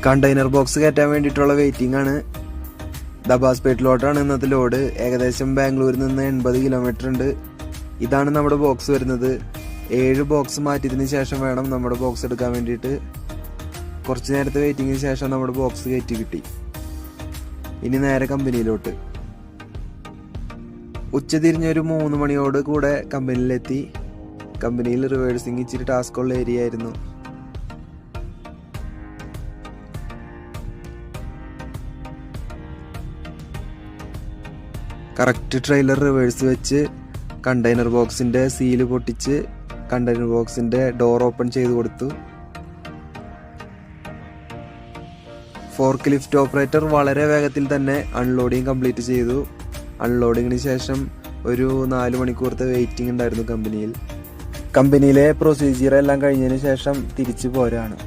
Container box കയറ്റാൻ വേണ്ടിയിട്ടുള്ള waiting ആണ്. ദബാസ്പേട്ടിലോട്ടാണ് ഇന്നത്തെ ലോഡ്. ഏകദേശം ബാംഗ്ലൂരിൽ നിന്ന് 80 കിലോമീറ്റർ ഉണ്ട്. ഇതാണ് നമ്മുടെ ബോക്സ് വരുന്നത്. 7 ബോക്സ് മാറ്റിയതിന് ശേഷം വേണം നമ്മുടെ ബോക്സ് എടുക്കാൻ വേണ്ടിയിട്ട്. കുറച്ച് നേരത്തെ വെയിറ്റിങ്ങിന് ശേഷം നമ്മുടെ ബോക്സ് കയറ്റി കിട്ടി. ഇനി നേരെ കമ്പനിയിലോട്ട്. ഉച്ചതിരിഞ്ഞൊരു 3 മണിയോട് കൂടെ കമ്പനിയിലെത്തി. കമ്പനിയിൽ റിവേഴ്സിങ് ഇച്ചിരി ടാസ്കുള്ള ഏരിയ ആയിരുന്നു. കറക്റ്റ് ട്രെയിലർ റിവേഴ്സ് വെച്ച് കണ്ടെയ്നർ ബോക്സിൻ്റെ സീല് പൊട്ടിച്ച് കണ്ടെയ്നർ ബോക്സിൻ്റെ ഡോർ ഓപ്പൺ ചെയ്ത് കൊടുത്തു. ഫോർക്ക് ലിഫ്റ്റ് ഓപ്പറേറ്റർ വളരെ വേഗത്തിൽ തന്നെ അൺലോഡിങ് കംപ്ലീറ്റ് ചെയ്തു. അൺലോഡിങ്ങിന് ശേഷം ഒരു 4 മണിക്കൂറത്തെ വെയിറ്റിംഗ് ഉണ്ടായിരുന്നു കമ്പനിയിൽ. കമ്പനിയിലെ പ്രൊസീജിയർ എല്ലാം കഴിഞ്ഞതിന് ശേഷം തിരിച്ചു പോരാണ്.